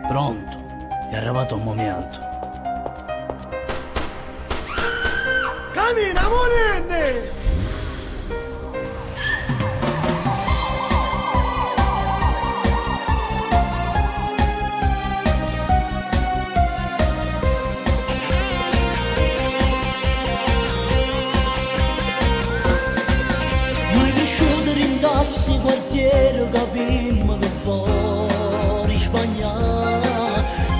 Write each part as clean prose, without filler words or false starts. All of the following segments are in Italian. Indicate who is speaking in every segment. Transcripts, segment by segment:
Speaker 1: Pronto, è arrivato un momento.
Speaker 2: Cammina, monenne!
Speaker 1: Noi cresciuti rindassi quartiere, capimmo che fuori Spagna.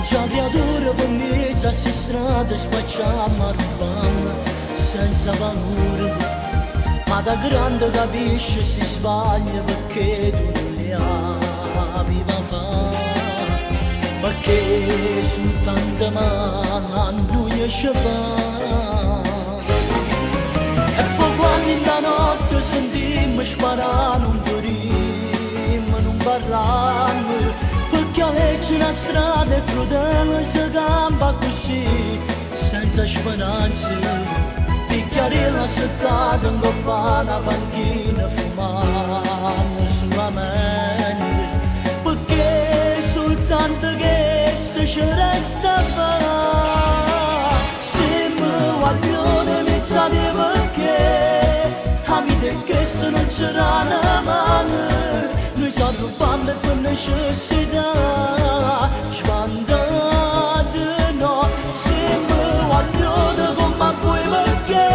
Speaker 1: Già creatura per me, già si strada spacciamo a rubare senza valore. Ma da grande capisci si sbaglia perché tu non le aveva fare. Perché soltanto mano riesce a fare. E poi quando in la notte sentimmo sparare non dormimmo, non parlammo. Perché a legge la strada è crudele, si campa così, senza speranza. Picchiare la seccata in coppa una panchina, fumando solamente. Perché soltanto che ci resta a fare. Se mi guaglione mi sa perché, a mi te che se non c'era una mano. Noi stiamo rubando per necessità, spandate no, se mi guaglione come voi perché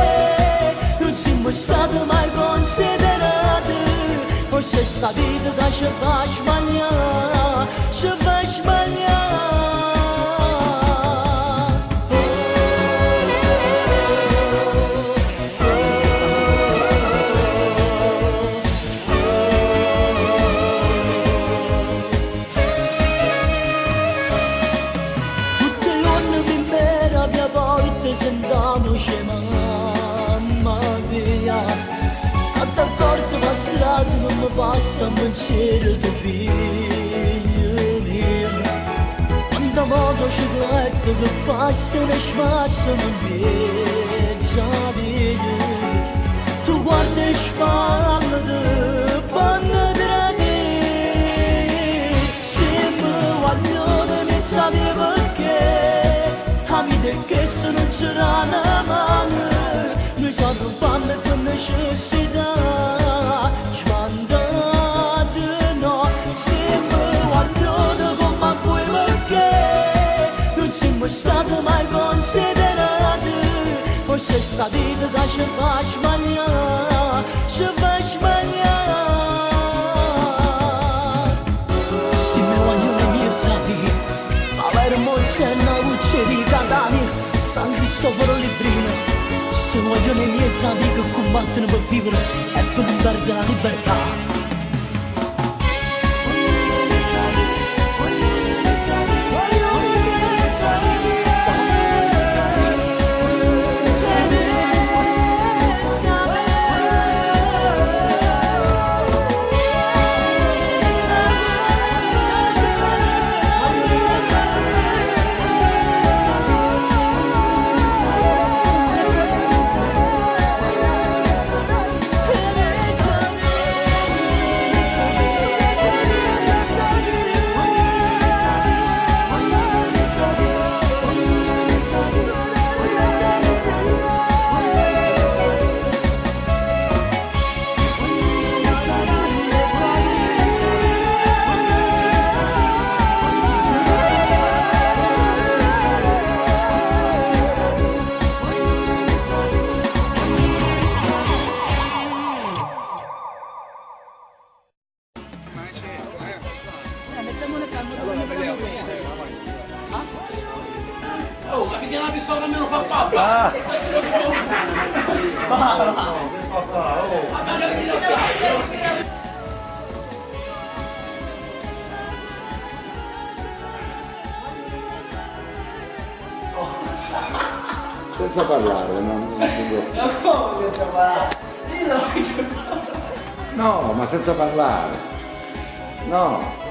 Speaker 1: non siamo stati mai considerati. Forse sta vita che ci fa sbagliare, ci fa sbagliare. Sentiamoci mamma mia, sta d'accordo ma strada non mi basta un pensiero tuo figlio mio. Quando motociclette che passano e spassano in mezzo a via, tu guardi le spalle te, panna tra te. Se mi guaglione mi sapi perché, amite che se non c'era una mano, noi stiamo rubando per necessità, spandate no, se mi guardate come voi perché non siamo stati mai considerati. Forse sta vita che ci fa sbagliare, ci fa sbagliare. Se mi vogliono i miei zati, Palermo c'è una luce di Catania, San Cristoforo Librino. Se vogliono i miei zati che combattono per vivere e per dare la libertà.
Speaker 3: Oh, ma perché la pistola almeno fa papà?
Speaker 4: Senza parlare, non dico.
Speaker 3: No, senza parlare.
Speaker 4: No, ma senza parlare. No.